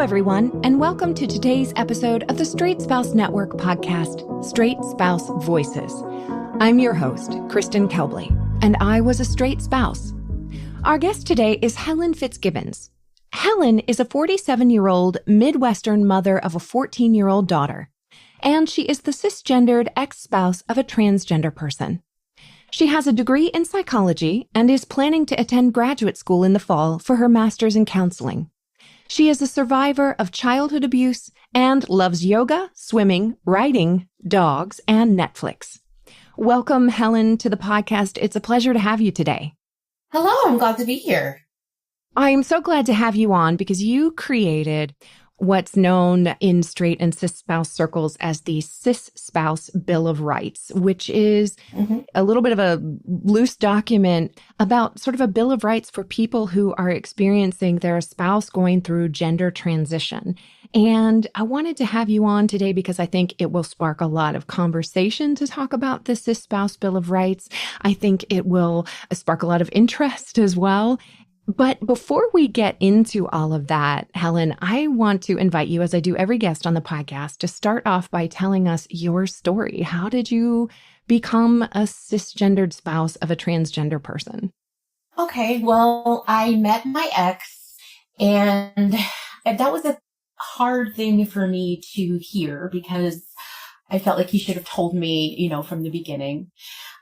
everyone, and welcome to today's episode of the Straight Spouse Network podcast, Straight Spouse Voices. I'm your host, Kristen Kelbley, and I was a straight spouse. Our guest today is Helen Fitzgibbons. Helen is a 47-year-old Midwestern mother of a 14-year-old daughter, and she is the cisgendered ex-spouse of a transgender person. She has a degree in psychology and is planning to attend graduate school in the fall for her master's in counseling. She is a survivor of childhood abuse and loves yoga, swimming, writing, dogs, and Netflix. Welcome, Helen, to the podcast. It's a pleasure to have you today. Hello, I'm glad to be here. I am so glad to have you on because you created what's known in straight and cis spouse circles as the Cis-Spouse Bill of Rights, which is a little bit of a loose document about sort of a Bill of Rights for people who are experiencing their spouse going through gender transition. And I wanted to have you on today because I think it will spark a lot of conversation to talk about the Cis-Spouse Bill of Rights. I think it will spark a lot of interest as well. But before we get into all of that, Helen, I want to invite you, as I do every guest on the podcast, to start off by telling us your story. How did you become a cisgendered spouse of a transgender person? Okay, well, I met my ex, and that was a hard thing for me to hear because I felt like he should have told me, from the beginning.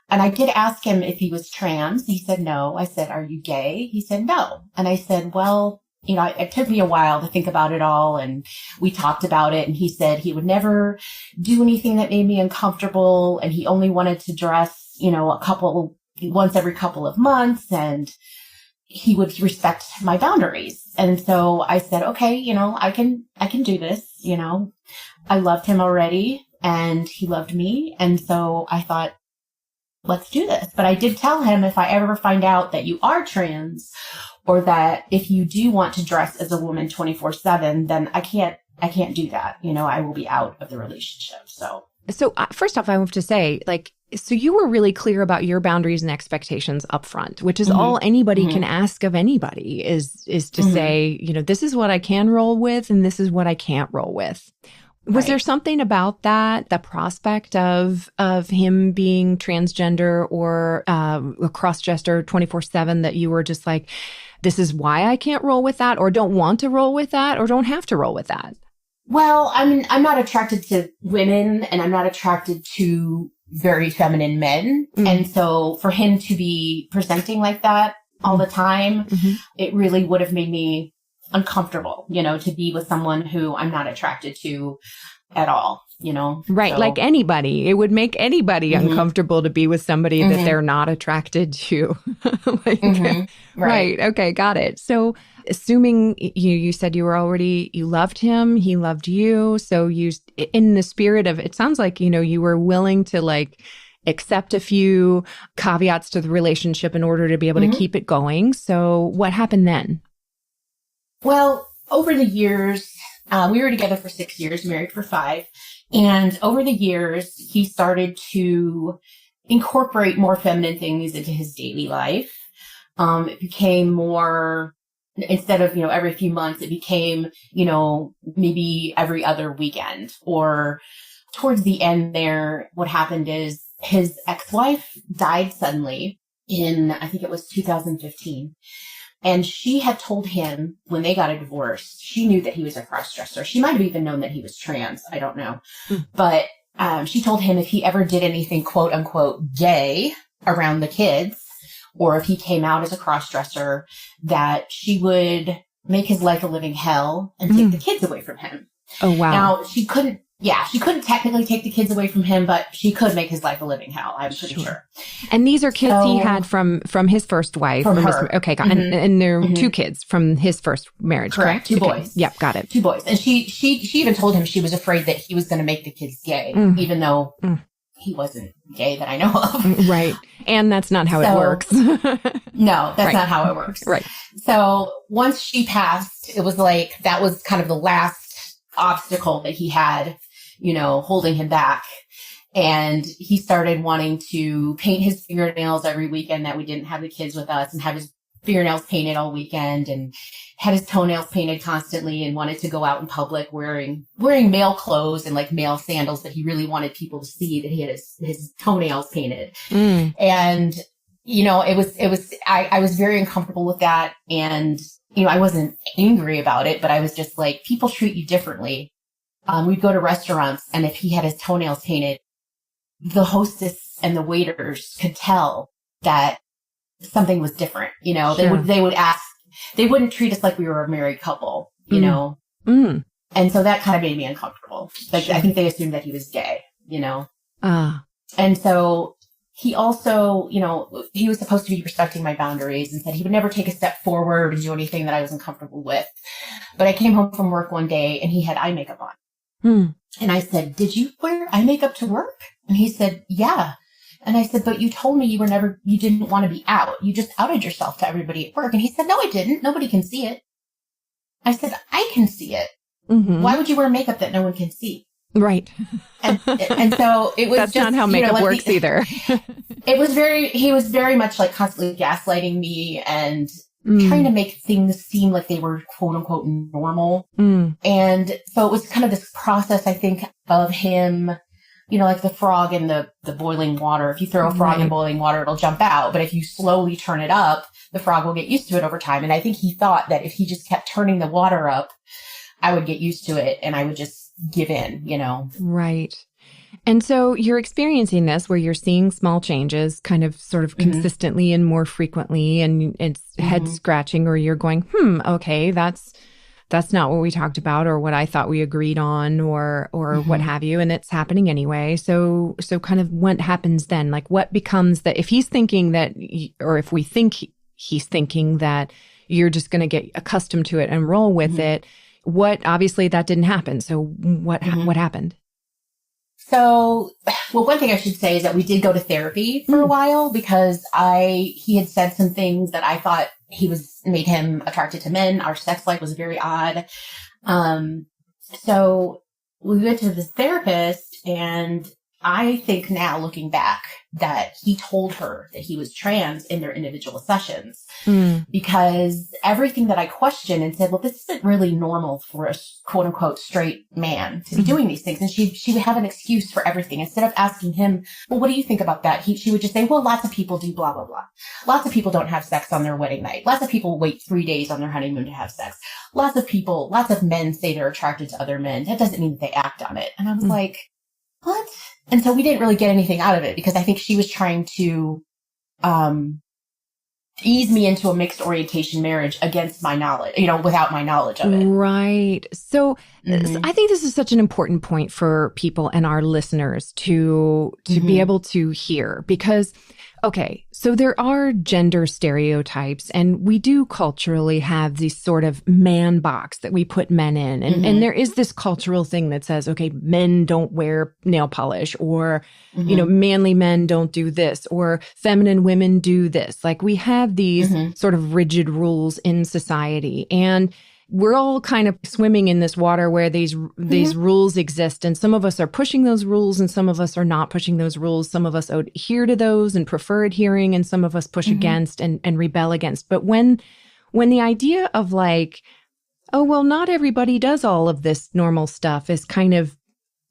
And I did ask him if he was trans. He said no. I said, "Are you gay?" He said no. And I said, well, it took me a while to think about it all. And we talked about it. And he said he would never do anything that made me uncomfortable. And he only wanted to dress, once every couple of months. And he would respect my boundaries. And so I said, okay, I can do this. I loved him already and he loved me. And so I thought, let's do this. But I did tell him if I ever find out that you are trans or that if you do want to dress as a woman 24/7, then I can't do that. I will be out of the relationship. So first off, I have to say, so you were really clear about your boundaries and expectations up front, which is all anybody can ask of anybody is to say, this is what I can roll with and this is what I can't roll with. Was there something about that, the prospect of him being transgender or a cross-dresser 24/7 that you were just like, this is why I can't roll with that or don't want to roll with that or don't have to roll with that? Well, I'm not attracted to women and I'm not attracted to very feminine men. And so for him to be presenting like that all the time, it really would have made me uncomfortable, to be with someone who I'm not attracted to at all, Right. So, like anybody, it would make anybody uncomfortable to be with somebody that they're not attracted to. Right. Okay. Got it. So assuming you said you loved him, he loved you. So you, in the spirit of, it sounds like, you were willing to accept a few caveats to the relationship in order to be able to keep it going. So what happened then? Well, over the years, we were together for 6 years, married for 5. And over the years, he started to incorporate more feminine things into his daily life. It became more, instead of, every few months, it became, maybe every other weekend. Or towards the end there, what happened is his ex-wife died suddenly in, I think it was 2015. And she had told him when they got a divorce, she knew that he was a cross-dresser. She might have even known that he was trans. I don't know. But she told him if he ever did anything, quote unquote, gay around the kids, or if he came out as a cross-dresser, that she would make his life a living hell and take the kids away from him. Oh, wow. Now, she couldn't technically take the kids away from him, but she could make his life a living hell, I'm pretty sure. And these are kids he had from his first wife. From her. Okay, and there are 2 kids from his first marriage, correct? 2 boys. Yep, got it. 2 boys. And she even told him she was afraid that he was going to make the kids gay, even though he wasn't gay that I know of. Right. And that's not how it works. No, that's not how it works. Right. So once she passed, it was like that was kind of the last obstacle that he had, holding him back. And he started wanting to paint his fingernails every weekend that we didn't have the kids with us and have his fingernails painted all weekend and had his toenails painted constantly and wanted to go out in public wearing male clothes and like male sandals, but he really wanted people to see that he had his toenails painted. And, you know, I was very uncomfortable with that. And, you know, I wasn't angry about it, but I was just like, people treat you differently. We'd go to restaurants, and if he had his toenails painted, the hostess and the waiters could tell that something was different. You know, Sure. they would ask, they wouldn't treat us like we were a married couple, you know? And so that kind of made me uncomfortable. Like, sure. I think they assumed that he was gay, you know? And so he also, you know, he was supposed to be respecting my boundaries and said he would never take a step forward and do anything that I was uncomfortable with. But I came home from work one day and he had eye makeup on. And I said, "Did you wear eye makeup to work?" And he said, "Yeah." And I said, "But you told me you didn't want to be out. You just outed yourself to everybody at work." And he said, "No, I didn't. Nobody can see it." I said, "I can see it. Why would you wear makeup that no one can see?" Right. And so it was That's just, not how makeup like works either. He was very much like constantly gaslighting me and trying to make things seem like they were quote unquote normal. And so it was kind of this process, I think, of him, you know, like the frog in the boiling water. If you throw a frog in boiling water, it'll jump out. But if you slowly turn it up, the frog will get used to it over time. And I think he thought that if he just kept turning the water up, I would get used to it and I would just give in, you know? Right. And so you're experiencing this where you're seeing small changes kind of sort of consistently and more frequently, and it's head scratching, or you're going, okay, that's not what we talked about or what I thought we agreed on or what have you. And it's happening anyway. So kind of what happens then? Like what becomes that if he's thinking that, or if we think he's thinking that you're just going to get accustomed to it and roll with it, obviously that didn't happen. So what happened? So, well, one thing I should say is that we did go to therapy for a while because he had said some things that I thought made him attracted to men. Our sex life was very odd. So we went to this therapist, and I think now looking back that he told her that he was trans in their individual sessions because everything that I questioned and said, well, this isn't really normal for a quote unquote straight man to be doing these things. And she would have an excuse for everything. Instead of asking him, well, what do you think about that? She would just say, well, lots of people do blah, blah, blah. Lots of people don't have sex on their wedding night. Lots of people wait 3 days on their honeymoon to have sex. Lots of men say they're attracted to other men. That doesn't mean that they act on it. And I was like, what? And so we didn't really get anything out of it because I think she was trying to ease me into a mixed orientation marriage against my knowledge, you know, without my knowledge of it. Right. So I think this is such an important point for people and our listeners to be able to hear because, okay, so there are gender stereotypes and we do culturally have these sort of man box that we put men in. And there is this cultural thing that says, okay, men don't wear nail polish or, you know, manly men don't do this or feminine women do this. Like we have these sort of rigid rules in society and we're all kind of swimming in this water where these rules exist. And some of us are pushing those rules and some of us are not pushing those rules. Some of us adhere to those and prefer adhering and some of us push against and rebel against. But when the idea of like, oh, well, not everybody does all of this normal stuff is kind of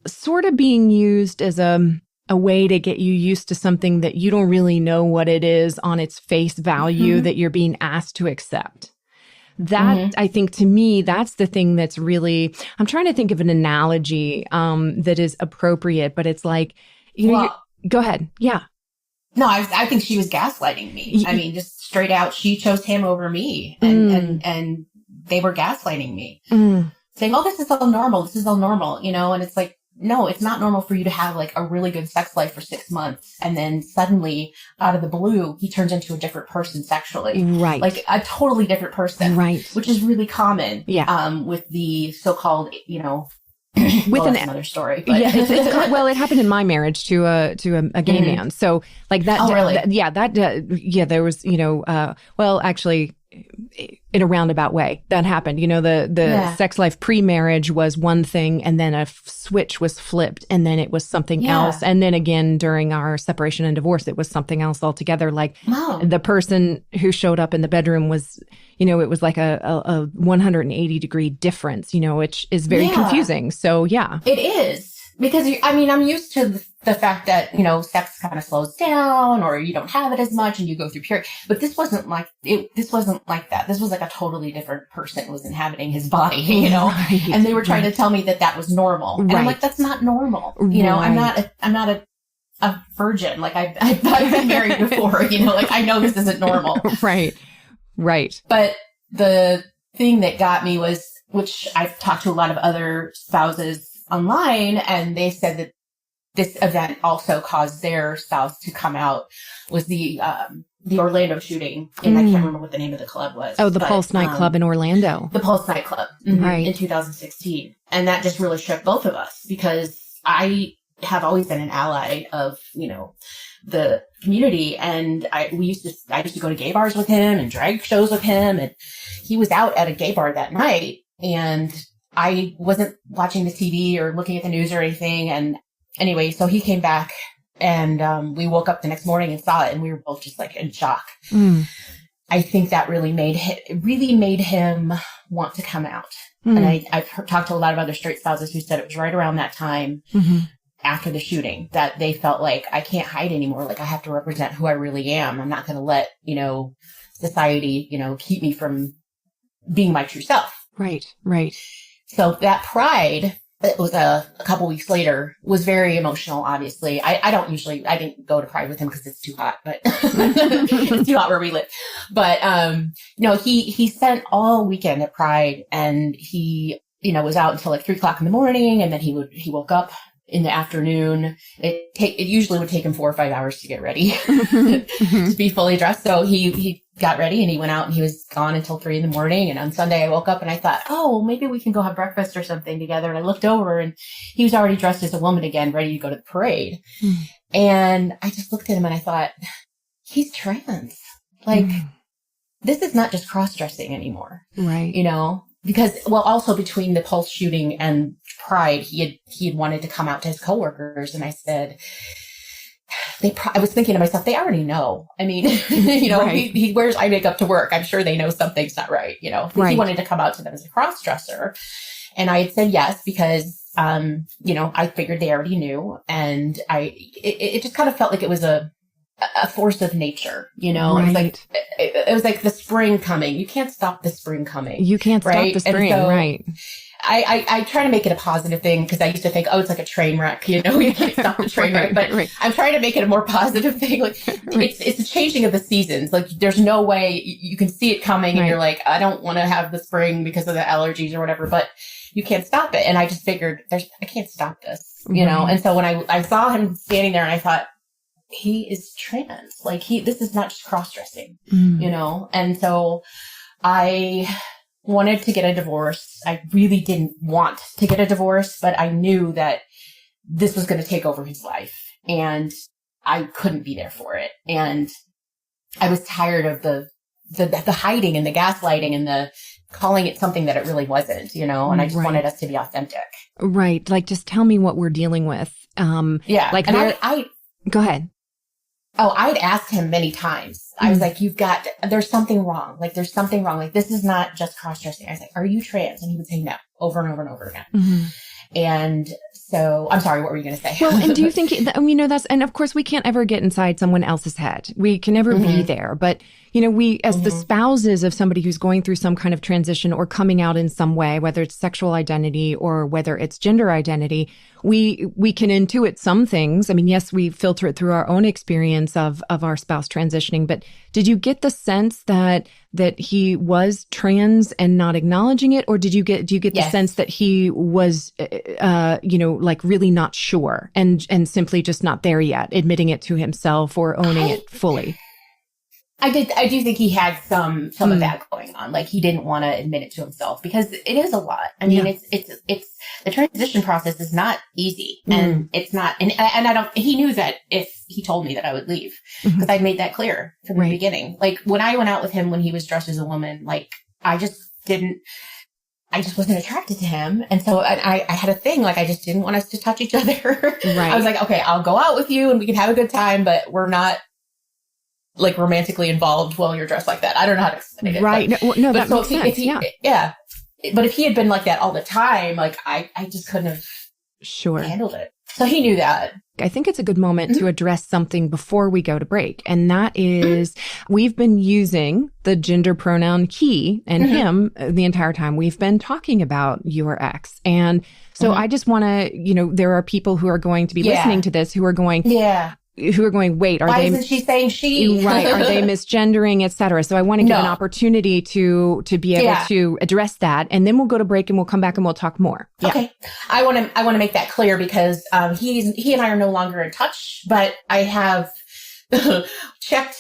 sort of being used as a way to get you used to something that you don't really know what it is on its face value that you're being asked to accept. That, I think, to me, that's the thing that's really, I'm trying to think of an analogy that is appropriate, but it's like, you know, go ahead. Yeah. No, I think she was gaslighting me. I mean, just straight out, she chose him over me and they were gaslighting me saying, oh, this is all normal. This is all normal, you know? And it's like, no, it's not normal for you to have like a really good sex life for 6 months. And then suddenly out of the blue, he turns into a different person sexually. Right. Like a totally different person. Right. Which is really common. Yeah. With the so-called, you know, that's another story. But. Yeah. Well, it happened in my marriage to a gay man. So like that. Oh, really? There was, you know, well, actually, in a roundabout way. That happened. The sex life pre-marriage was one thing, and then a switch was flipped, and then it was something else. And then again, during our separation and divorce, it was something else altogether. Like the person who showed up in the bedroom was, it was like a 180-degree difference, which is very confusing. So, yeah. It is. Because, I'm used to the fact that, sex kind of slows down or you don't have it as much and you go through period. But this wasn't like that. This was like a totally different person was inhabiting his body, Right. And they were trying to tell me that was normal. And I'm like, that's not normal. I'm not a virgin. Like I've been married before, like I know this isn't normal. Right. But the thing that got me was, which I've talked to a lot of other spouses online, and they said that this event also caused their spouse to come out, was the Orlando shooting. And I can't remember what the name of the club was. Oh, the Pulse nightclub in Orlando. The Pulse nightclub. Right. In 2016. And that just really shook both of us because I have always been an ally of, the community. And I used to go to gay bars with him and drag shows with him. And he was out at a gay bar that night, and I wasn't watching the TV or looking at the news or anything. And anyway, so he came back, and we woke up the next morning and saw it, and we were both just like in shock. I think that really made him want to come out. And I've talked to a lot of other straight spouses who said it was right around that time after the shooting that they felt like, I can't hide anymore. Like I have to represent who I really am. I'm not going to let, society, keep me from being my true self. Right. So that Pride, it was a couple weeks later, was very emotional, obviously. I didn't go to Pride with him because it's too hot, but it's too hot where we live. But, he spent all weekend at Pride, and he, was out until like 3:00 in the morning, and then he woke up in the afternoon. It usually would take him 4 or 5 hours to get ready to be fully dressed. So he got ready and he went out, and he was gone until 3 a.m. And on Sunday I woke up and I thought, oh, maybe we can go have breakfast or something together. And I looked over and he was already dressed as a woman again, ready to go to the parade. And I just looked at him and I thought, he's trans. Like, this is not just cross-dressing anymore. Right. Because, also between the Pulse shooting and Pride, he had wanted to come out to his coworkers. And I said, I was thinking to myself, they already know. I mean, right. he wears eye makeup to work. I'm sure they know something's not right. Right. He wanted to come out to them as a cross-dresser. And I had said yes, because, I figured they already knew. And it just kind of felt like it was a force of nature, Right. It was like the spring coming. You can't stop the spring coming. You can't stop the spring, so, right? I try to make it a positive thing, because I used to think, it's like a train wreck, you can't stop the train wreck. But I'm trying to make it a more positive thing. Like it's a changing of the seasons. Like there's no way you can see it coming, and you're like, I don't want to have the spring because of the allergies or whatever, but you can't stop it. And I just figured I can't stop this, And so when I saw him standing there, and I thought, he is trans. Like this is not just cross-dressing, And so I wanted to get a divorce. I really didn't want to get a divorce, but I knew that this was going to take over his life, and I couldn't be there for it. And I was tired of the hiding and the gaslighting and the calling it something that it really wasn't, and I just wanted us to be authentic. Right. Like, just tell me what we're dealing with. Yeah. Like, and go ahead. Oh, I'd asked him many times. I was like, there's something wrong. Like, there's something wrong. Like, this is not just cross-dressing. I was like, are you trans? And he would say no, over and over and over again. And so, I'm sorry, what were you going to say? Well, and do you think, and of course we can't ever get inside someone else's head. We can never be there. But, we, as the spouses of somebody who's going through some kind of transition or coming out in some way, whether it's sexual identity or whether it's gender identity, we can intuit some things. I mean, yes, we filter it through our own experience of our spouse transitioning, but did you get the sense that he was trans and not acknowledging it? Or do you get the sense that he was, like really not sure and simply just not there yet, admitting it to himself or owning it fully? I do think he had some of that going on. Like he didn't want to admit it to himself because it is a lot. I mean, it's the transition process is not easy and it's not, and I don't, he knew that if he told me that I would leave because I'd made that clear from the beginning. Like when I went out with him when he was dressed as a woman, like I just wasn't attracted to him. And so I had a thing, like I just didn't want us to touch each other. I was like, okay, I'll go out with you and we can have a good time, but we're not like romantically involved while you're dressed like that. I don't know how to explain it. Right. No, that makes sense. Yeah. But if he had been like that all the time, like I just couldn't have handled it. So he knew that. I think it's a good moment to address something before we go to break. And that is, we've been using the gender pronoun he and him the entire time. We've been talking about your ex. And so I just want to, there are people who are going to be listening to this who are going, wait, why isn't she saying she? Right. Are they misgendering, et cetera? So I want to give an opportunity to be able to address that. And then we'll go to break and we'll come back and we'll talk more. Yeah. Okay. I want to make that clear because, he and I are no longer in touch, but I have checked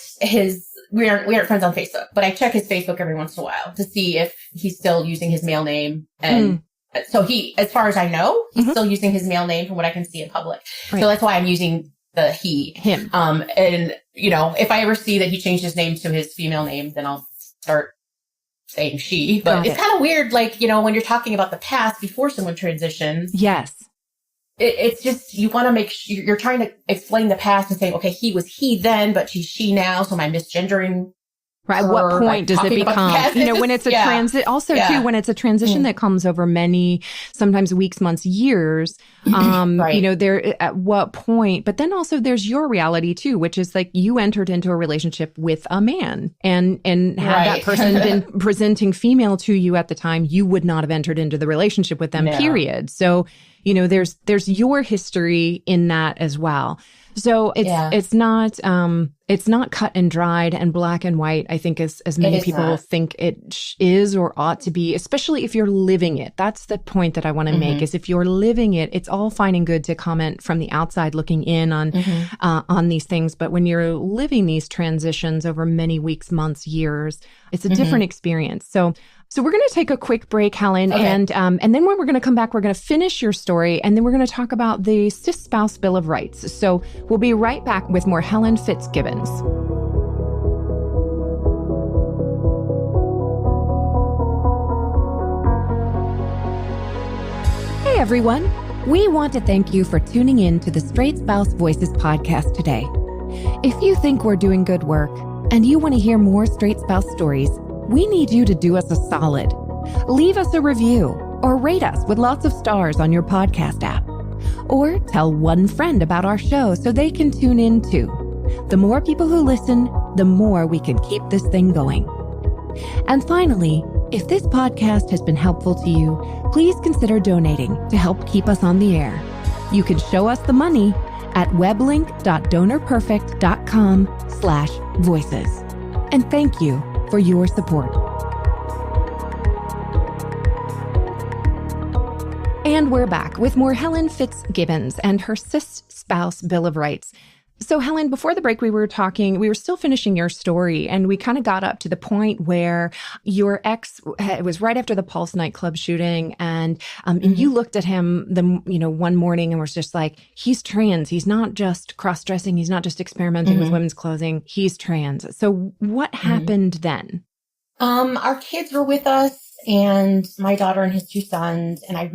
we aren't friends on Facebook, but I check his Facebook every once in a while to see if he's still using his male name. And so as far as I know, he's still using his male name from what I can see in public. Right. So that's why I'm using the him. And if I ever see that he changed his name to his female name, then I'll start saying she. But it's kind of weird, like, when you're talking about the past before someone transitions. Yes. It's just, you want to make sure you're trying to explain the past and saying, okay, he was he then, but she's she now. So am I misgendering? Right. At what point does it become, when it's a transit, also too, when it's a transition that comes over many, sometimes weeks, months, years, there, at what point, but then also there's your reality too, which is like you entered into a relationship with a man and had that person been presenting female to you at the time, you would not have entered into the relationship with them, period. So, there's your history in that as well. So it's not cut and dried and black and white, I think, as many people think it is or ought to be, especially if you're living it. That's the point that I want to make, is if you're living it, it's all fine and good to comment from the outside looking in on these things. But when you're living these transitions over many weeks, months, years, it's a different experience. So we're going to take a quick break, Helen, and then when we're going to come back, we're going to finish your story, and then we're going to talk about the Cis-Spouse Bill of Rights. So we'll be right back with more Helen Fitzgibbons. Hey, everyone. We want to thank you for tuning in to the Straight Spouse Voices podcast today. If you think we're doing good work and you want to hear more straight spouse stories, we need you to do us a solid. Leave us a review or rate us with lots of stars on your podcast app. Or tell one friend about our show so they can tune in too. The more people who listen, the more we can keep this thing going. And finally, if this podcast has been helpful to you, please consider donating to help keep us on the air. You can show us the money at weblink.donorperfect.com/voices. And thank you for your support. And we're back with more Helen Fitzgibbons and her Cis-Spouse Bill of Rights. So Helen, before the break, we were still finishing your story, and we kind of got up to the point where your ex, it was right after the Pulse nightclub shooting, and you looked at him one morning and was just like, he's trans. He's not just cross-dressing. He's not just experimenting with women's clothing. He's trans. So what happened then? Our kids were with us, and my daughter and his two sons, and it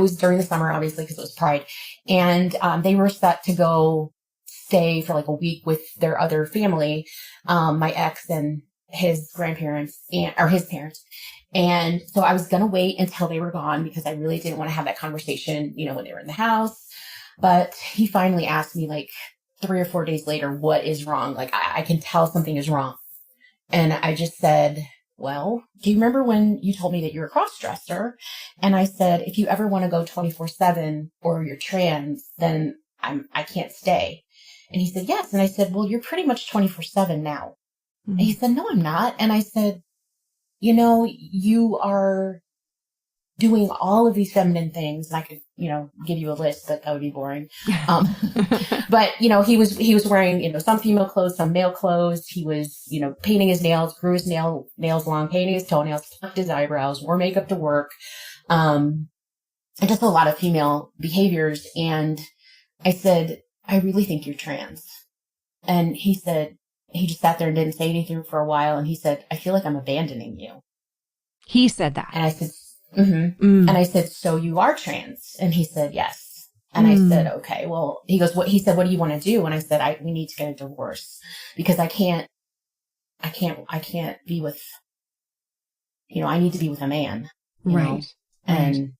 was during the summer, obviously, because it was Pride. And, they were set to go stay for like a week with their other family, my ex and his grandparents or his parents. And so I was going to wait until they were gone because I really didn't want to have that conversation, when they were in the house. But he finally asked me like 3 or 4 days later, what is wrong? Like, I can tell something is wrong. And I just said, well, do you remember when you told me that you're a cross-dresser? And I said, if you ever want to go 24/7 or you're trans, then I can't stay. And he said, yes. And I said, well, you're pretty much 24/7 now. And he said, no, I'm not. And I said, you are doing all of these feminine things. And give you a list, but that would be boring. But, he was wearing, some female clothes, some male clothes. He was, painting his nails, grew his nails long, painting his toenails, plucked his eyebrows, wore makeup to work. And just a lot of female behaviors. And I said, I really think you're trans. And he just sat there and didn't say anything for a while. And he said, I feel like I'm abandoning you. He said that. And I said, and I said, so you are trans? And he said, yes. And I said, okay, well, he said, what do you want to do? And I said, we need to get a divorce because I can't be with, I need to be with a man. Right. And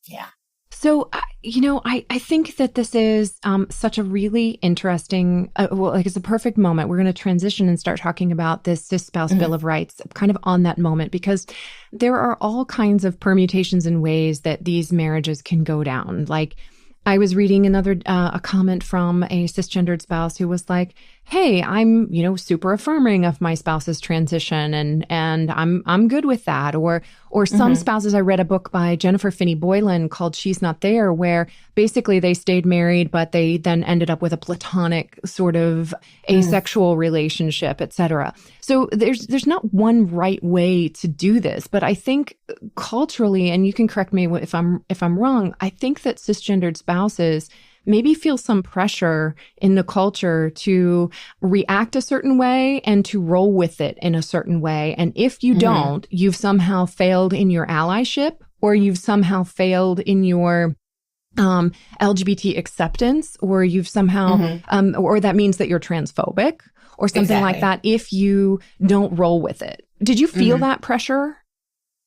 yeah. So, I think that this is such a really interesting, it's a perfect moment. We're going to transition and start talking about this Cis-Spouse Bill of Rights kind of on that moment, because there are all kinds of permutations and ways that these marriages can go down. Like, I was reading a comment from a cisgendered spouse who was like, hey, I'm, super affirming of my spouse's transition and I'm good with that. Or some spouses, I read a book by Jennifer Finney Boylan called She's Not There, where basically they stayed married, but they then ended up with a platonic sort of asexual relationship, et cetera. So there's not one right way to do this, but I think culturally, and you can correct me if I'm wrong, I think that cisgendered spouses maybe feel some pressure in the culture to react a certain way and to roll with it in a certain way. And if you don't, you've somehow failed in your allyship, or you've somehow failed in your LGBT acceptance, or you've somehow, or that means that you're transphobic or something like that if you don't roll with it. Did you feel that pressure?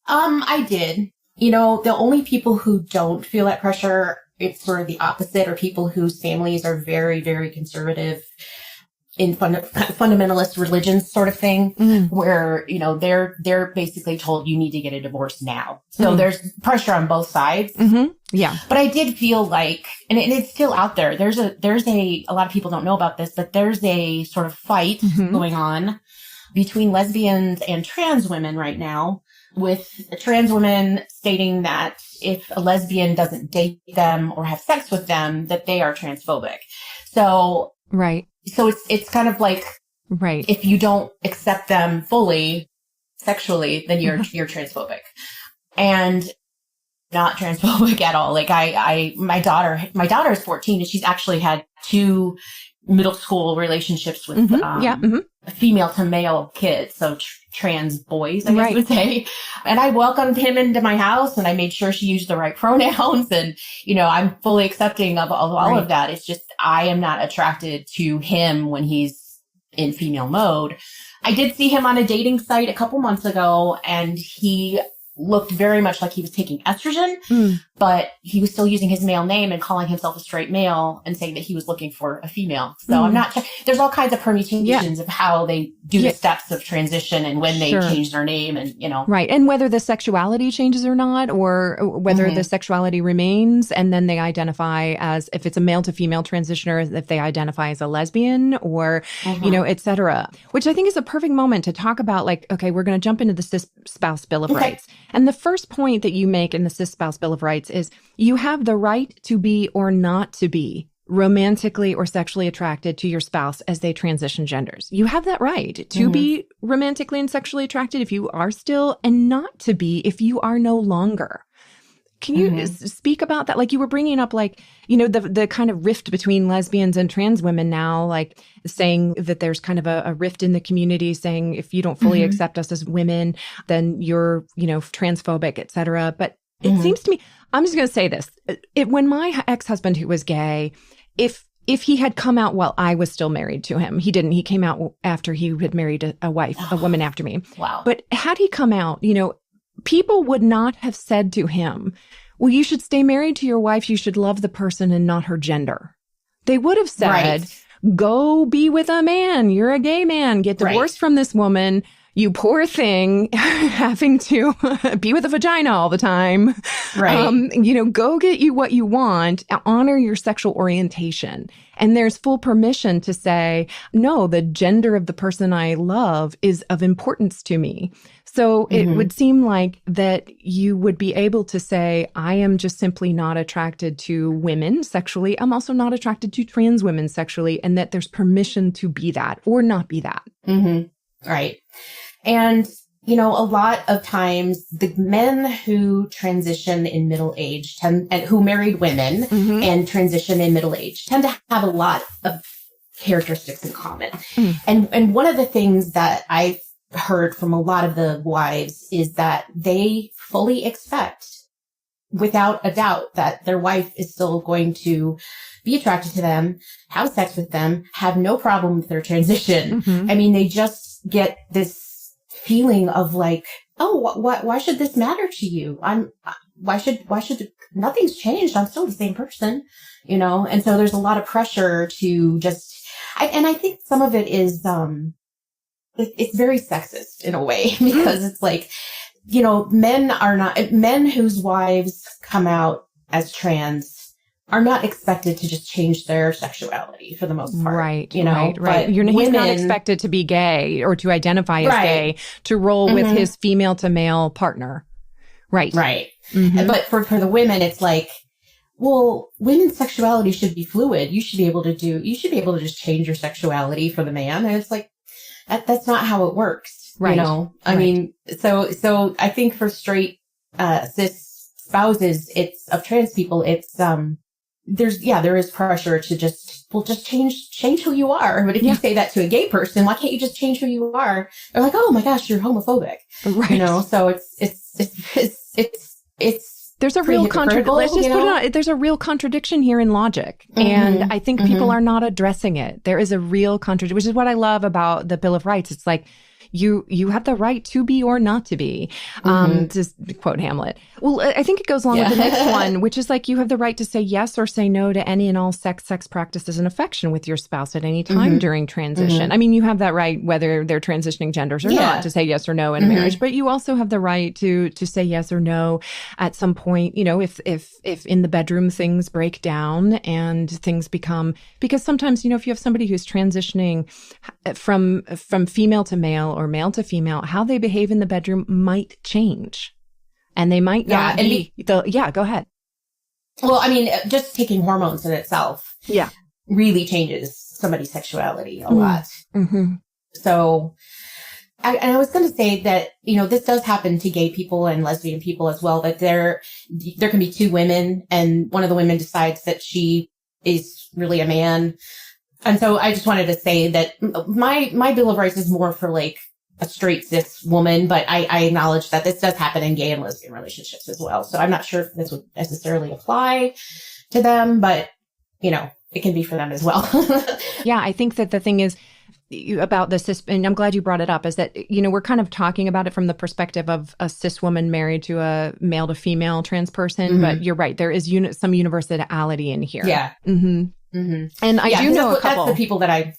I did. The only people who don't feel that pressure, it's sort of the opposite, or people whose families are very, very conservative in fundamentalist religions sort of thing, where, they're basically told you need to get a divorce now. So there's pressure on both sides. Yeah. But I did feel like, and it's still out there. There's a lot of people don't know about this, but there's a sort of fight going on between lesbians and trans women right now, with trans women stating that if a lesbian doesn't date them or have sex with them, that they are transphobic. So, right. So it's kind of like, right. If you don't accept them fully sexually, then you're transphobic, and not transphobic at all. Like my daughter is 14 and she's actually had 2 middle school relationships with, female to male kids. So trans boys, I guess you would say. And I welcomed him into my house and I made sure she used the right pronouns. And, I'm fully accepting of all of that. It's just, I am not attracted to him when he's in female mode. I did see him on a dating site a couple months ago, and he looked very much like he was taking estrogen, but he was still using his male name and calling himself a straight male and saying that he was looking for a female. So I'm not sure. There's all kinds of permutations of how they do the steps of transition and when they change their name and, Right. And whether the sexuality changes or not, or whether the sexuality remains, and then they identify as, if it's a male to female transitioner, if they identify as a lesbian or, et cetera, which I think is a perfect moment to talk about, like, okay, we're going to jump into the Cis-Spouse Bill of Rights. And the first point that you make in the Cis-Spouse Bill of Rights is you have the right to be or not to be romantically or sexually attracted to your spouse as they transition genders. You have that right to be romantically and sexually attracted if you are still, and not to be if you are no longer. Can you speak about that? Like, you were bringing up, like, the kind of rift between lesbians and trans women now, like saying that there's kind of a rift in the community, saying if you don't fully accept us as women, then you're, transphobic, et cetera. But it seems to me, I'm just going to say this. When my ex-husband, who was gay, if he had come out while I was still married to him, he didn't. He came out after he had married a wife, a woman after me. Wow. But had he come out, people would not have said to him, well, you should stay married to your wife. You should love the person and not her gender. They would have said, go be with a man. You're a gay man. Get divorced from this woman. You poor thing, having to be with a vagina all the time. Right. Go get you what you want. Honor your sexual orientation. And there's full permission to say, no, the gender of the person I love is of importance to me. So it would seem like that you would be able to say, I am just simply not attracted to women sexually. I'm also not attracted to trans women sexually, and that there's permission to be that or not be that. Right. And, a lot of times the men who transition in middle age and who married women and transition in middle age tend to have a lot of characteristics in common. And one of the things that I've heard from a lot of the wives is that they fully expect, without a doubt, that their wife is still going to be attracted to them, have sex with them, have no problem with their transition. I mean, they just get this feeling of like, oh, why should this matter to you? Why should nothing's changed? I'm still the same person, And so there's a lot of pressure to just, I think some of it is, it's very sexist in a way, because it's like, men whose wives come out as trans are not expected to just change their sexuality for the most part. Right. He's not expected to be gay or to identify as gay, to roll with his female to male partner. Right. Right. But for the women, it's like, well, women's sexuality should be fluid. You should be able to just change your sexuality for the man. And it's like, that's not how it works. Right. I mean, so I think for straight, cis spouses, it's of trans people, it's, there is pressure to just change who you are. But if you say that to a gay person, why can't you just change who you are? They're like, oh my gosh, you're homophobic. Right. So there's a real there's a real contradiction here in logic. And I think people are not addressing it. There is a real contradiction, which is what I love about the Bill of Rights. It's like, you have the right to be or not to be, to quote Hamlet. Well, I think it goes along with the next one, which is like, you have the right to say yes or say no to any and all sex practices and affection with your spouse at any time during transition. I mean, you have that right, whether they're transitioning genders or not, to say yes or no in a marriage, but you also have the right to say yes or no at some point, if in the bedroom things break down and things become, because sometimes, if you have somebody who's transitioning from female to male or male to female, how they behave in the bedroom might change. And they might not be. Go ahead. Well, I mean, just taking hormones in itself really changes somebody's sexuality a lot. So I was going to say that, this does happen to gay people and lesbian people as well, that there can be two women and one of the women decides that she is really a man. And so I just wanted to say that my Bill of Rights is more for like a straight cis woman, but I acknowledge that this does happen in gay and lesbian relationships as well. So I'm not sure if this would necessarily apply to them, but it can be for them as well. Yeah, I think that the thing is about the cis, and I'm glad you brought it up, is that, we're kind of talking about it from the perspective of a cis woman married to a male to female trans person, but you're right. There is some universality in here. Yeah. And I do know a couple. That's the people that I...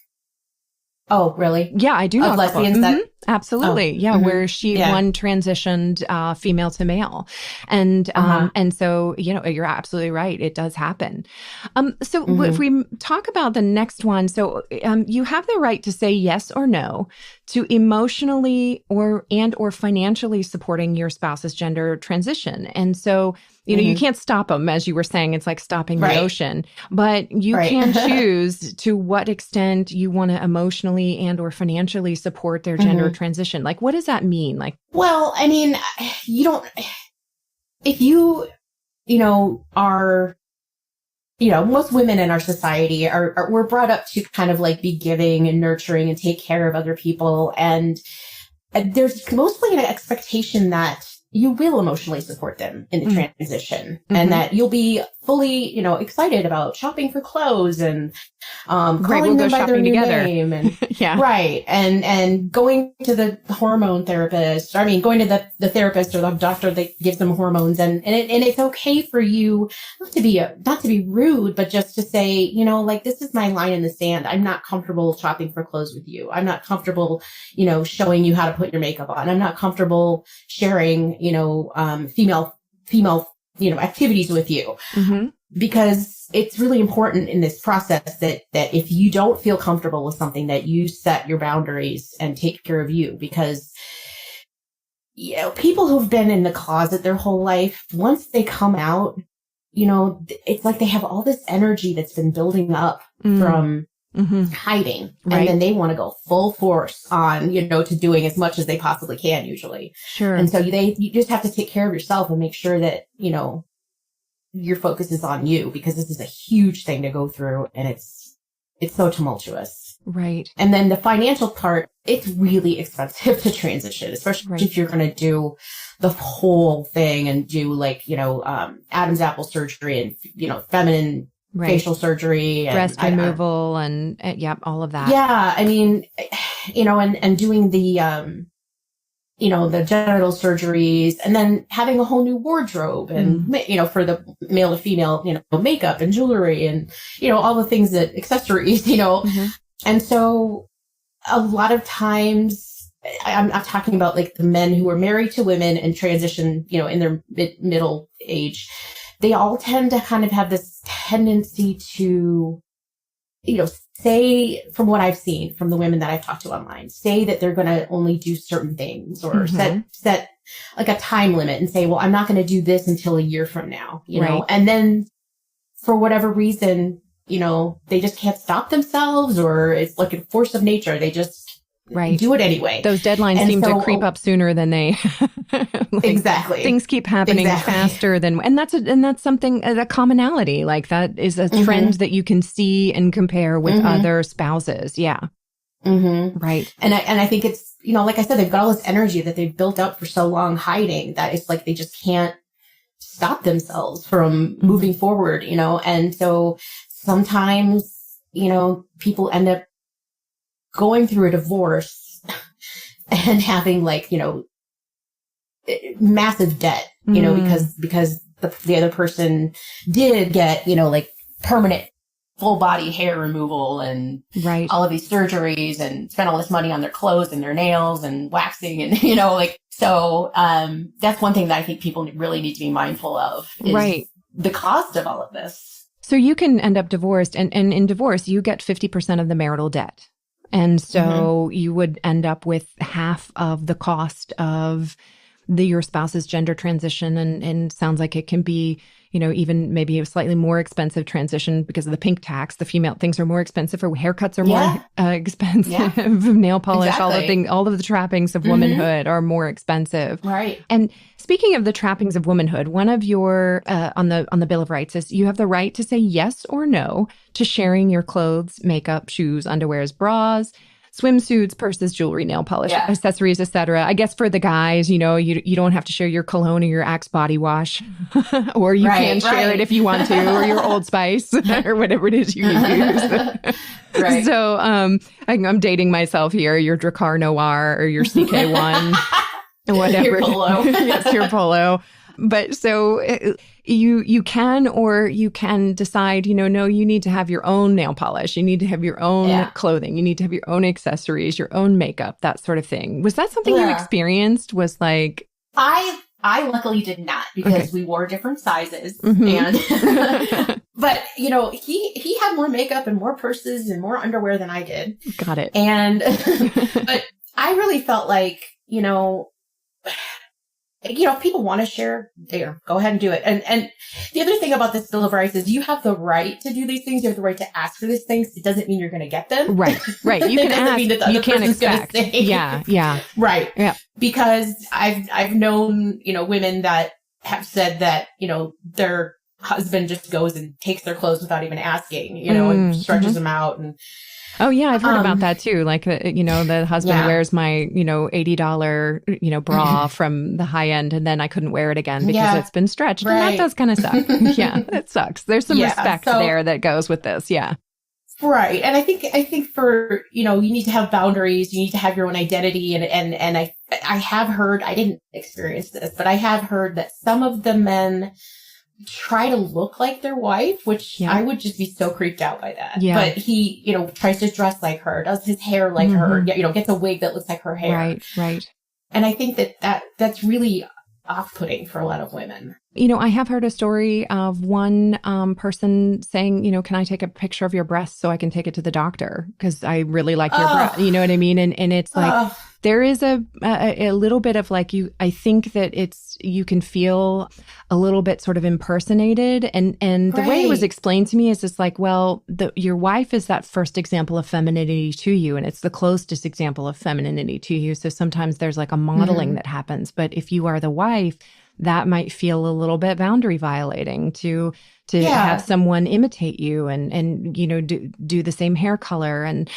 Oh, really? Yeah, I do know lesbians that... Absolutely. Where one transitioned female to male. And so, you're absolutely right. It does happen. So if we talk about the next one, so you have the right to say yes or no to emotionally or financially supporting your spouse's gender transition. And so, you can't stop them, as you were saying. It's like stopping the ocean. But you can choose to what extent you want to emotionally and or financially support their gender transition. Like, what does that mean? Like, well, I mean, if you are, most women in our society we're brought up to kind of like be giving and nurturing and take care of other people. And there's mostly an expectation that you will emotionally support them in the transition and that you'll be fully, excited about shopping for clothes and calling them by their new name and and going to the hormone therapist. I mean, going to the therapist or the doctor that gives them hormones, and it's okay for you not to be rude, but just to say, like, this is my line in the sand. I'm not comfortable shopping for clothes with you. I'm not comfortable, showing you how to put your makeup on. I'm not comfortable sharing, female, activities with you. Because it's really important in this process that if you don't feel comfortable with something, that you set your boundaries and take care of you, because people who've been in the closet their whole life, once they come out, it's like they have all this energy that's been building up from hiding. Right. And then they want to go full force on, to doing as much as they possibly can usually. Sure. And so you just have to take care of yourself and make sure that, your focus is on you, because this is a huge thing to go through, and it's so tumultuous. Right. And then the financial part, it's really expensive to transition, especially if you're going to do the whole thing and do Adam's apple surgery and, feminine facial surgery. Breast removal and all of that. Yeah. I mean, and doing the, the genital surgeries, and then having a whole new wardrobe and, for the male to female, makeup and jewelry and, all the things accessories, And so a lot of times I'm talking about like the men who are married to women and transition, in their middle age. They all tend to kind of have this tendency to, say, from what I've seen from the women that I've talked to online, say that they're going to only do certain things, or set like a time limit and say, well, I'm not going to do this until a year from now, know, and then for whatever reason, they just can't stop themselves, or it's like a force of nature. They just do it anyway. Those deadlines seem to creep up sooner than they exactly. Things keep happening faster than, and that's something, a commonality. Like that is a trend that you can see and compare with other spouses. Yeah. Right. And I think it's, like I said, they've got all this energy that they've built up for so long hiding, that it's like they just can't stop themselves from moving forward, and so sometimes, people end up going through a divorce and having massive debt, because the other person did get, permanent full body hair removal and all of these surgeries, and spent all this money on their clothes and their nails and waxing and, so that's one thing that I think people really need to be mindful of is the cost of all of this. So you can end up divorced, and in divorce, you get 50% of the marital debt. And so you would end up with half of the cost of your spouse's gender transition. And sounds like it can be, even maybe a slightly more expensive transition because of the pink tax. The female things are more expensive, or haircuts are more expensive, nail polish, all of the trappings of womanhood are more expensive. Right. And speaking of the trappings of womanhood, one of your, on the Bill of Rights is you have the right to say yes or no to sharing your clothes, makeup, shoes, underwears, bras, swimsuits, purses, jewelry, nail polish, accessories, etc. I guess for the guys, you don't have to share your cologne or your Axe body wash, or you can share it if you want to, or your Old Spice, or whatever it is you use. So I'm dating myself here. Your Drakkar Noir or your CK1, whatever. Your polo. Yes, your polo. But so you can decide, no, you need to have your own nail polish. You need to have your own clothing. You need to have your own accessories, your own makeup, that sort of thing. Was that something you experienced? Was like... I luckily did not, because we wore different sizes. And but, he had more makeup and more purses and more underwear than I did. Got it. And but I really felt like, if people want to share, go ahead and do it. And the other thing about this Bill of Rights is you have the right to do these things. You have the right to ask for these things. It doesn't mean you're going to get them. Right. You can ask. Mean that the you can't expect. Yeah. Right. Yeah. Because I've known, women that have said that, their husband just goes and takes their clothes without even asking, and stretches them out. And oh, yeah, I've heard about that too. Like, the husband wears my, $80, bra from the high end, and then I couldn't wear it again because it's been stretched. And that does kind of suck. Yeah, it sucks. There's some respect there that goes with this. Yeah. Right. And I think for, you need to have boundaries. You need to have your own identity. And I have heard, I didn't experience this, but I have heard that some of the men try to look like their wife, which I would just be so creeped out by that. Yeah. But he, tries to dress like her, does his hair like her, gets a wig that looks like her hair. Right. And I think that's really off-putting for a lot of women. I have heard a story of one person saying, can I take a picture of your breasts so I can take it to the doctor? Because I really like your breasts. You know what I mean? And it's like, there is a little bit of like I think that you can feel a little bit sort of impersonated. And the way it was explained to me is it's like, well, your wife is that first example of femininity to you, and it's the closest example of femininity to you. So sometimes there's like a modeling that happens. But if you are the wife, that might feel a little bit boundary violating to have someone imitate you and do the same hair color and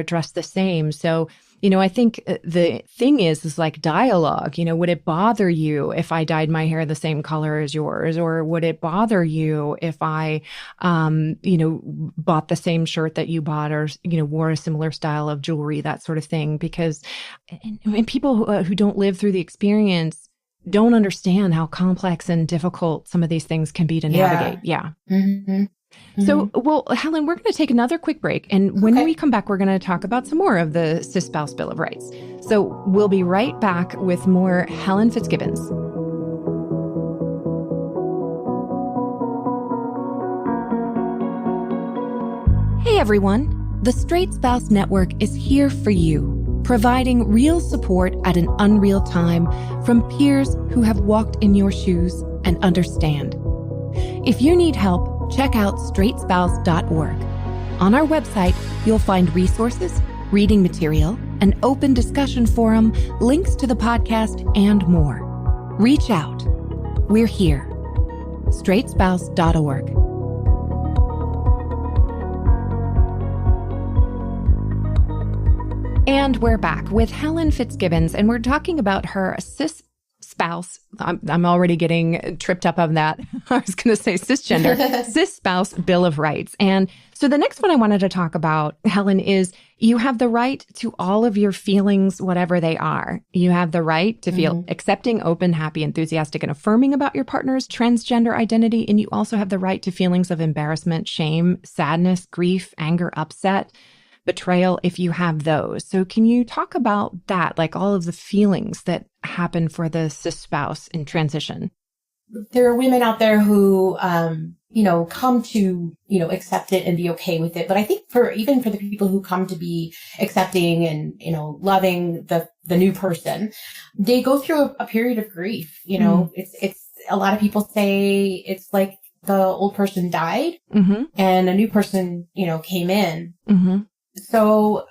dress the same. So I think the thing is like dialogue. Would it bother you if I dyed my hair the same color as yours, or would it bother you if I bought the same shirt that you bought, or wore a similar style of jewelry, that sort of thing? Because and people who don't live through the experience don't understand how complex and difficult some of these things can be to navigate. Yeah. So, well, Helen, we're going to take another quick break. And when we come back, we're going to talk about some more of the Cis-Spouse Bill of Rights. So we'll be right back with more Helen Fitzgibbons. Hey, everyone. The Straight Spouse Network is here for you, providing real support at an unreal time from peers who have walked in your shoes and understand. If you need help, check out straightspouse.org. On our website, you'll find resources, reading material, an open discussion forum, links to the podcast, and more. Reach out. We're here. straightspouse.org. And we're back with Helen Fitzgibbons, and we're talking about her Cis-Spouse. I'm already getting tripped up on that. I was going to say cisgender, Cis-Spouse Bill of Rights. And so the next one I wanted to talk about, Helen, is you have the right to all of your feelings, whatever they are. You have the right to feel accepting, open, happy, enthusiastic, and affirming about your partner's transgender identity. And you also have the right to feelings of embarrassment, shame, sadness, grief, anger, upset, betrayal, if you have those. So can you talk about that, like all of the feelings that happen for the cis-spouse in transition? There are women out there who, come to, accept it and be okay with it. But I think even for the people who come to be accepting and, loving the new person, they go through a period of grief. It's a lot of people say it's like the old person died and a new person, came in. So,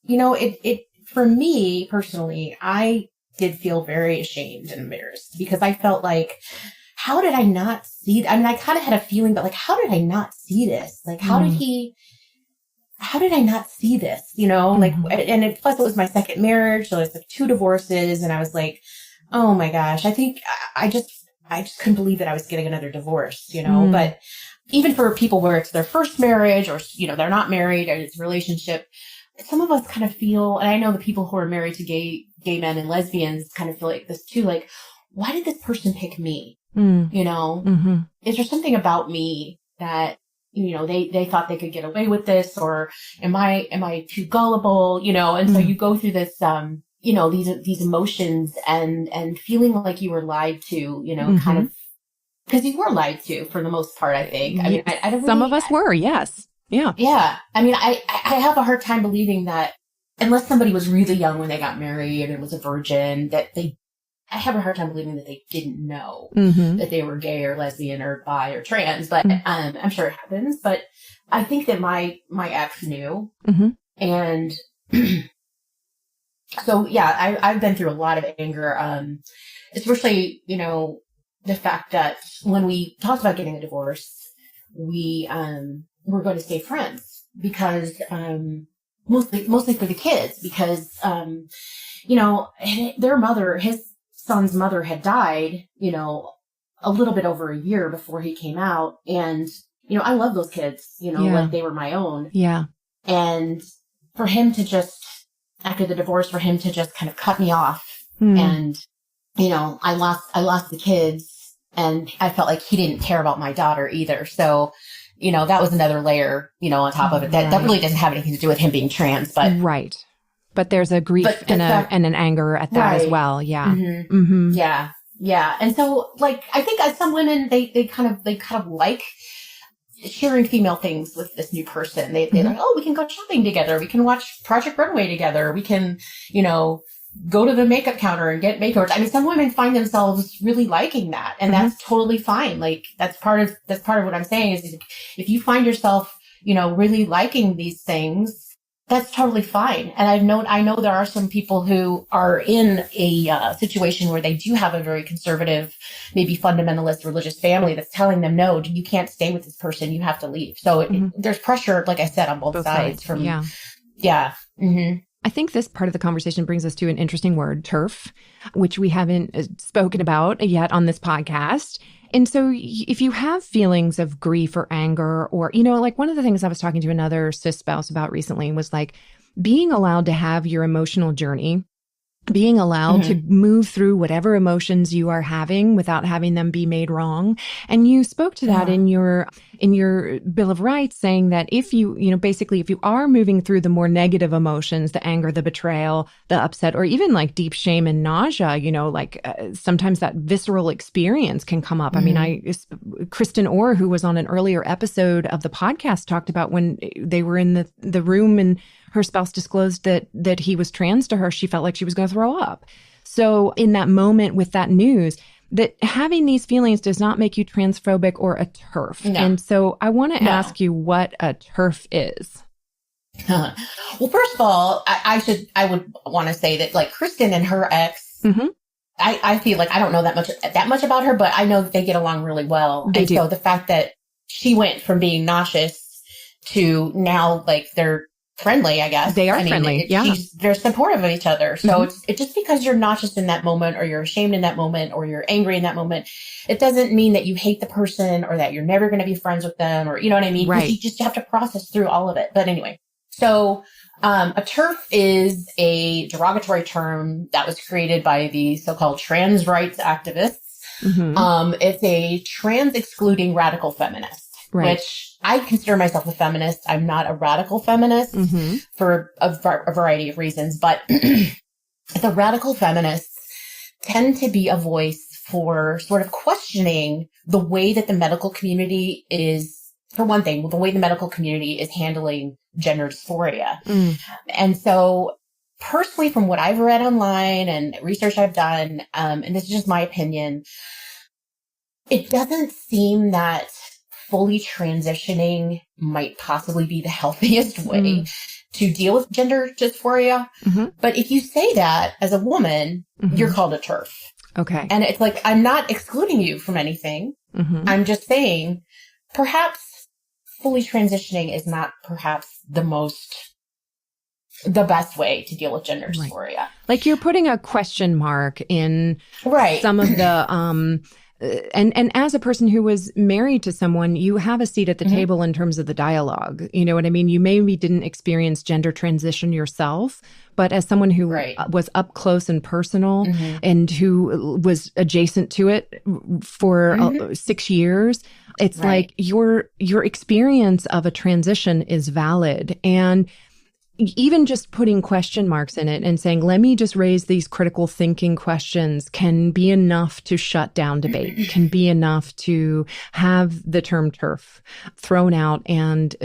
it for me personally, I did feel very ashamed and embarrassed because I felt like, how did I not see? I mean, I kind of had a feeling, but like, how did I not see this? Like, how did I not see this? Plus it was my second marriage. So it's like 2 divorces. And I was like, oh my gosh, I think I just couldn't believe that I was getting another divorce, but even for people where it's their first marriage or, they're not married or it's a relationship, some of us kind of feel, and I know the people who are married to gay men and lesbians kind of feel like this too, like, why did this person pick me? Is there something about me that, they thought they could get away with this, or am I too gullible? And so you go through this, these emotions and feeling like you were lied to, kind of, because you were lied to for the most part, I think. I mean, I don't some of us were, yes. Yeah. Yeah. I mean, I have a hard time believing that unless somebody was really young when they got married and was a virgin, I have a hard time believing that they didn't know that they were gay or lesbian or bi or trans, but I'm sure it happens. But I think that my ex knew. And so, yeah, I've been through a lot of anger, especially, the fact that when we talked about getting a divorce, we were going to stay friends because mostly for the kids, because their mother, his son's mother, had died a little bit over a year before he came out, and I love those kids, like they were my own. Yeah. And for him to just, after the divorce, for him to just kind of cut me off and I lost the kids, and I felt like he didn't care about my daughter either. So, that was another layer, on top of it. That really doesn't have anything to do with him being trans, but right. But there's a grief and an anger at that as well. Yeah. Yeah. Yeah. And so, like, I think as some women, they kind of like, sharing female things with this new person. They're like, oh, we can go shopping together. We can watch Project Runway together. We can, go to the makeup counter and get makeovers. I mean, some women find themselves really liking that, and that's totally fine. Like, that's part of what I'm saying is if you find yourself, really liking these things, that's totally fine. And I know there are some people who are in a situation where they do have a very conservative, maybe fundamentalist religious family that's telling them, no, you can't stay with this person. You have to leave. So there's pressure, like I said, on both sides. Yeah. Mm-hmm. I think this part of the conversation brings us to an interesting word, TERF, which we haven't spoken about yet on this podcast. And so if you have feelings of grief or anger, or, like one of the things I was talking to another cis spouse about recently was like being allowed to have your emotional journey, being allowed to move through whatever emotions you are having without having them be made wrong. And you spoke to that in your Bill of Rights, saying that if you are moving through the more negative emotions, the anger, the betrayal, the upset, or even like deep shame and nausea, sometimes that visceral experience can come up. I mean, Kristen Orr, who was on an earlier episode of the podcast, talked about when they were in the room and her spouse disclosed that he was trans to her, she felt like she was going to throw up. So in that moment with that news, that having these feelings does not make you transphobic or a TERF. No. And so I want to ask you what a TERF is. Well, first of all, I would want to say that like Kristen and her ex, I feel like I don't know that much about her, but I know that they get along really well. They do. So the fact that she went from being nauseous to now like they're friendly, I guess. They are friendly. They're supportive of each other. So it's just because you're nauseous in that moment, or you're ashamed in that moment, or you're angry in that moment, it doesn't mean that you hate the person or that you're never going to be friends with them, or you know what I mean? Right. You just have to process through all of it. But anyway, so a TERF is a derogatory term that was created by the so-called trans rights activists. It's a trans excluding radical feminist. Right. Which I consider myself a feminist. I'm not a radical feminist for a variety of reasons, but the radical feminists tend to be a voice for sort of questioning the way that the medical community is, for one thing, the way the medical community is handling gender dysphoria. And so personally, from what I've read online and research I've done, and this is just my opinion, it doesn't seem that fully transitioning might possibly be the healthiest way to deal with gender dysphoria. But if you say that as a woman, you're called a TERF. Okay. And it's like, I'm not excluding you from anything. I'm just saying perhaps fully transitioning is not perhaps the best way to deal with gender dysphoria. Right. Like you're putting a question mark in some of the, and as a person who was married to someone, you have a seat at the table in terms of the dialogue. You know what I mean? You maybe didn't experience gender transition yourself, but as someone who was up close and personal and who was adjacent to it for 6 years, it's like your experience of a transition is valid. And even just putting question marks in it and saying, let me just raise these critical thinking questions can be enough to shut down debate, can be enough to have the term TERF thrown out and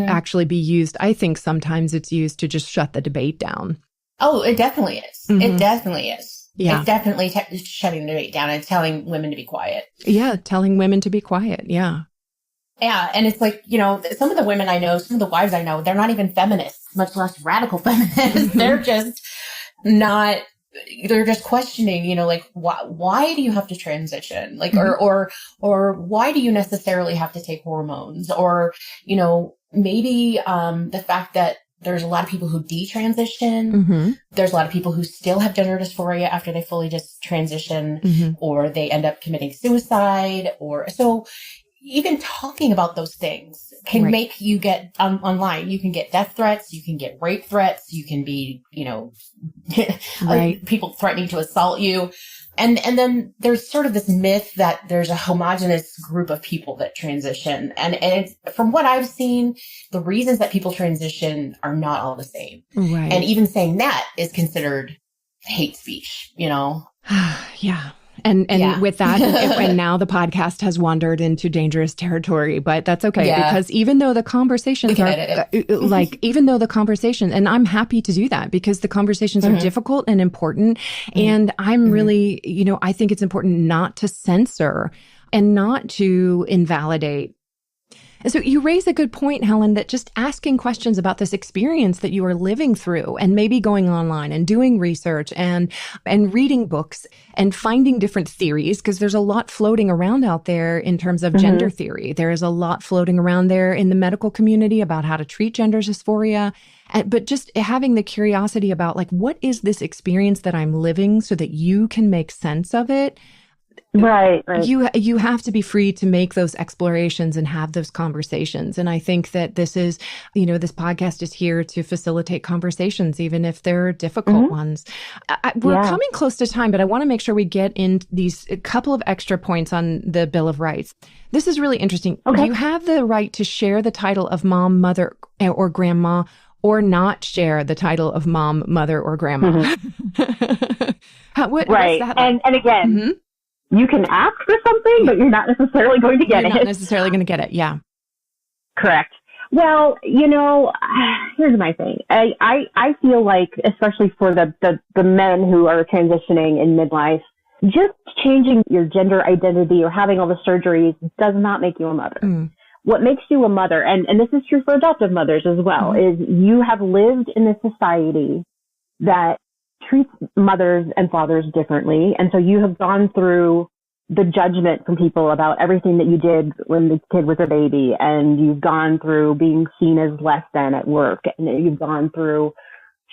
actually be used. I think sometimes it's used to just shut the debate down. Oh, it definitely is. It definitely is. Yeah. It's definitely shutting the debate down and telling women to be quiet. Yeah, telling women to be quiet. Yeah. Yeah. And it's like, some of the women I know, some of the wives I know, they're not even feminists, much less radical feminists. They're just they're just questioning, like, why do you have to transition? Like, or why do you necessarily have to take hormones? Or, maybe, the fact that there's a lot of people who detransition. There's a lot of people who still have gender dysphoria after they fully just transition, or they end up committing suicide, so even talking about those things can make you get online. You can get death threats. You can get rape threats. You can be, people threatening to assault you. And then there's sort of this myth that there's a homogenous group of people that transition. And it's, from what I've seen, the reasons that people transition are not all the same. Right. And even saying that is considered hate speech, Yeah. And with that, and now the podcast has wandered into dangerous territory, but that's okay because even though the conversations are even though the conversation, and I'm happy to do that because the conversations are difficult and important. And I'm really, I think it's important not to censor and not to invalidate. So you raise a good point, Helen, that just asking questions about this experience that you are living through and maybe going online and doing research and reading books and finding different theories, because there's a lot floating around out there in terms of gender theory. There is a lot floating around there in the medical community about how to treat gender dysphoria. But just having the curiosity about like, what is this experience that I'm living so that you can make sense of it? Right. You have to be free to make those explorations and have those conversations. And I think that this is, this podcast is here to facilitate conversations, even if they're difficult ones. We're coming close to time, but I want to make sure we get in these a couple of extra points on the Bill of Rights. This is really interesting. Okay. You have the right to share the title of mom, mother, or grandma, or not share the title of mom, mother, or grandma. What's that like? And again, you can ask for something, but you're not necessarily going to get it. You're not necessarily going to get it, yeah. Correct. Well, here's my thing. I feel like, especially for the men who are transitioning in midlife, just changing your gender identity or having all the surgeries does not make you a mother. What makes you a mother, and this is true for adoptive mothers as well, is you have lived in a society that treats mothers and fathers differently. And so you have gone through the judgment from people about everything that you did when the kid was a baby. And you've gone through being seen as less than at work. And you've gone through,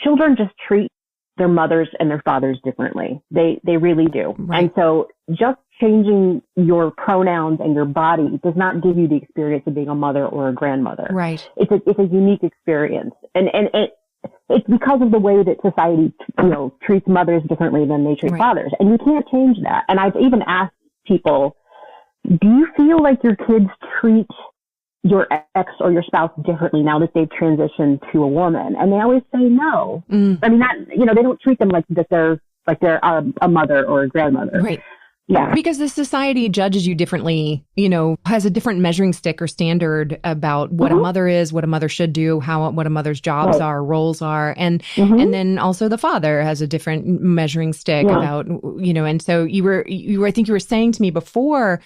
children just treat their mothers and their fathers differently. They really do. Right. And so just changing your pronouns and your body does not give you the experience of being a mother or a grandmother. Right. It's a unique experience. And it's because of the way that society, treats mothers differently than they treat fathers. And you can't change that. And I've even asked people, do you feel like your kids treat your ex or your spouse differently now that they've transitioned to a woman? And they always say no. I mean, they don't treat them like they're a mother or a grandmother. Right. Yeah. Because the society judges you differently, has a different measuring stick or standard about what a mother is, what a mother should do, what a mother's jobs are, roles are. And then also the father has a different measuring stick about, and so I think you were saying to me before,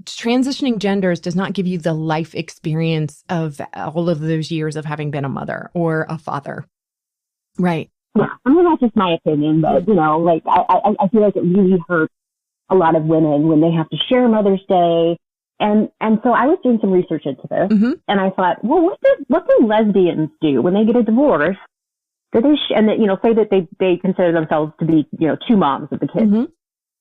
transitioning genders does not give you the life experience of all of those years of having been a mother or a father. Right. Yeah. I mean, that's just my opinion, but, I feel like it really hurts a lot of women when they have to share Mother's Day. And so I was doing some research into this and I thought, well, what do lesbians do when they get a divorce? Do they, say that they consider themselves to be, two moms of the kids.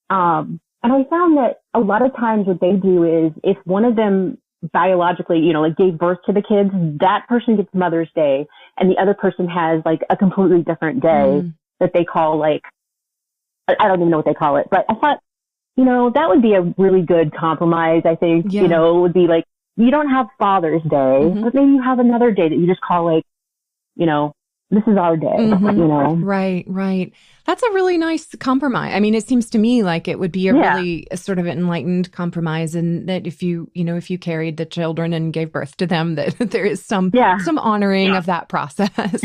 And I found that a lot of times what they do is if one of them biologically, gave birth to the kids, that person gets Mother's Day and the other person has like a completely different day that they call I don't even know what they call it, but I thought, that would be a really good compromise, I think. Yeah. It would be like, you don't have Father's Day, but maybe you have another day that you just call this is our day, Right. That's a really nice compromise. I mean, it seems to me like it would be a really sort of enlightened compromise, and that if you carried the children and gave birth to them, that there is some honoring of that process,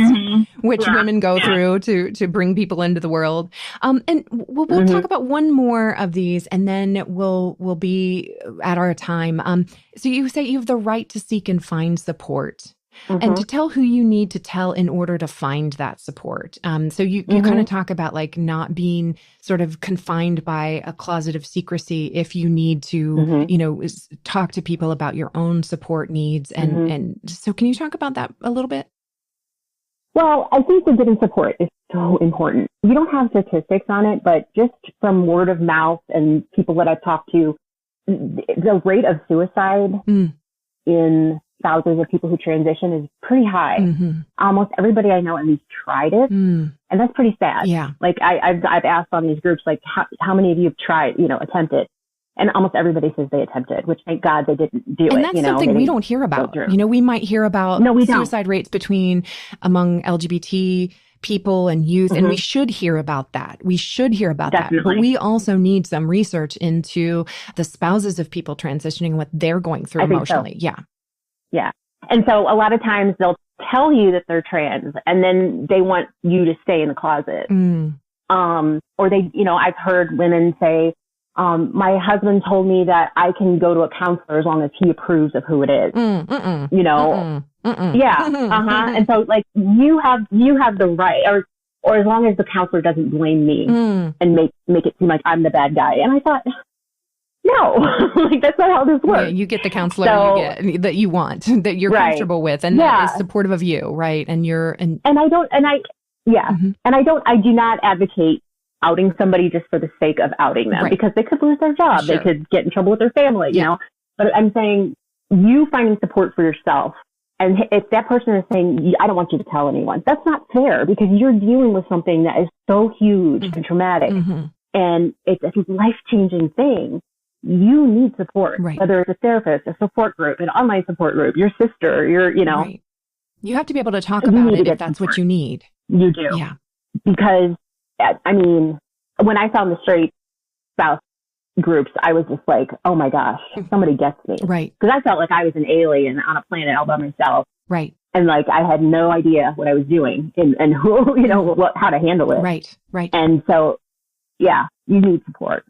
which women go through to bring people into the world. And we'll talk about one more of these, and then we'll be at our time. So you say you have the right to seek and find support. And to tell who you need to tell in order to find that support. So you kind of talk about like not being sort of confined by a closet of secrecy if you need to, talk to people about your own support needs. And so can you talk about that a little bit? Well, I think that getting support is so important. You don't have statistics on it, but just from word of mouth and people that I've talked to, the rate of suicide in spouses of people who transition is pretty high. Almost everybody I know at least tried it. And that's pretty sad. Yeah. Like I've asked on these groups, like how many of you have tried, attempted? And almost everybody says they attempted, which thank God they didn't do it. And that's something we don't hear about. We might hear about suicide rates among LGBT people and youth, and we should hear about that. We should hear about that. But we also need some research into the spouses of people transitioning and what they're going through emotionally. So. Yeah. And so a lot of times they'll tell you that they're trans and then they want you to stay in the closet. Or they, I've heard women say, my husband told me that I can go to a counselor as long as he approves of who it is. Yeah. And so like you have the right, or as long as the counselor doesn't blame me and make it seem like I'm the bad guy. And I thought, no, like that's not how this works. Yeah, you get the counselor that you want, that you're comfortable with, and that is supportive of you, right? And I do not advocate outing somebody just for the sake of outing them because they could lose their job, they could get in trouble with their family, you know. But I'm saying you finding support for yourself, and if that person is saying, I don't want you to tell anyone, that's not fair because you're dealing with something that is so huge and traumatic, and it's a life-changing thing. You need support, whether it's a therapist, a support group, an online support group, your sister, Right. You have to be able to talk about it if that's what you need. You do. Yeah. Because, I mean, when I found the straight spouse groups, I was just like, oh my gosh, somebody gets me. Right. Because I felt like I was an alien on a planet all by myself. Right. And like, I had no idea what I was doing and who, how to handle it. Right. Right. And so, yeah, you need support.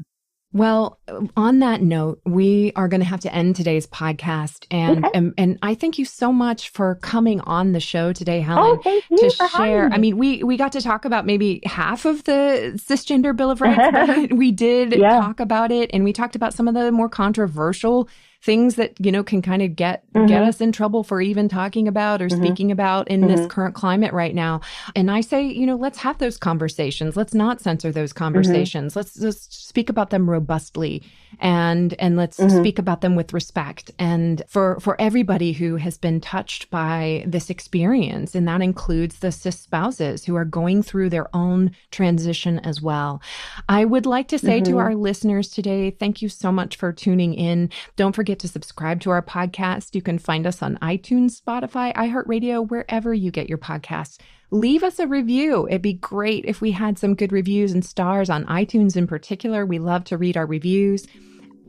Well, on that note, we are going to have to end today's podcast. And I thank you so much for coming on the show today, Helen, thank you to for share. having me. I mean, we got to talk about maybe half of the cisgender Bill of Rights, but we did talk about it. And we talked about some of the more controversial things that, can kind of get us in trouble for even talking about or speaking about in this current climate right now. And I say, let's have those conversations. Let's not censor those conversations. Let's just speak about them robustly and let's speak about them with respect. And for everybody who has been touched by this experience, and that includes the cis spouses who are going through their own transition as well. I would like to say to our listeners today, thank you so much for tuning in. Don't forget to subscribe to our podcast. You can find us on iTunes, Spotify, iHeartRadio, wherever you get your podcasts. Leave us a review. It'd be great if we had some good reviews and stars on iTunes in particular. We love to read our reviews.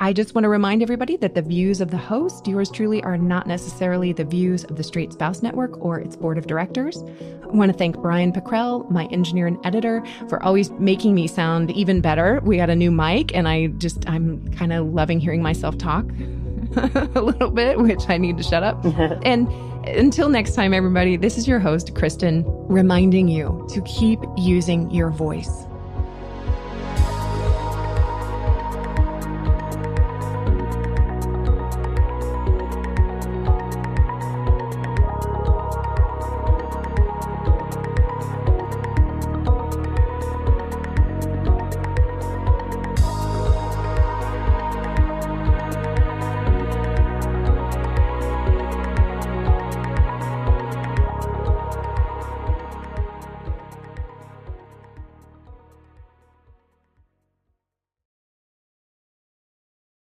I just want to remind everybody that the views of the host, yours truly, are not necessarily the views of the Straight Spouse Network or its board of directors. I want to thank Brian Pickrell, my engineer and editor, for always making me sound even better. We got a new mic, and I'm kind of loving hearing myself talk a little bit, which I need to shut up. And until next time, everybody, this is your host, Kristen, reminding you to keep using your voice.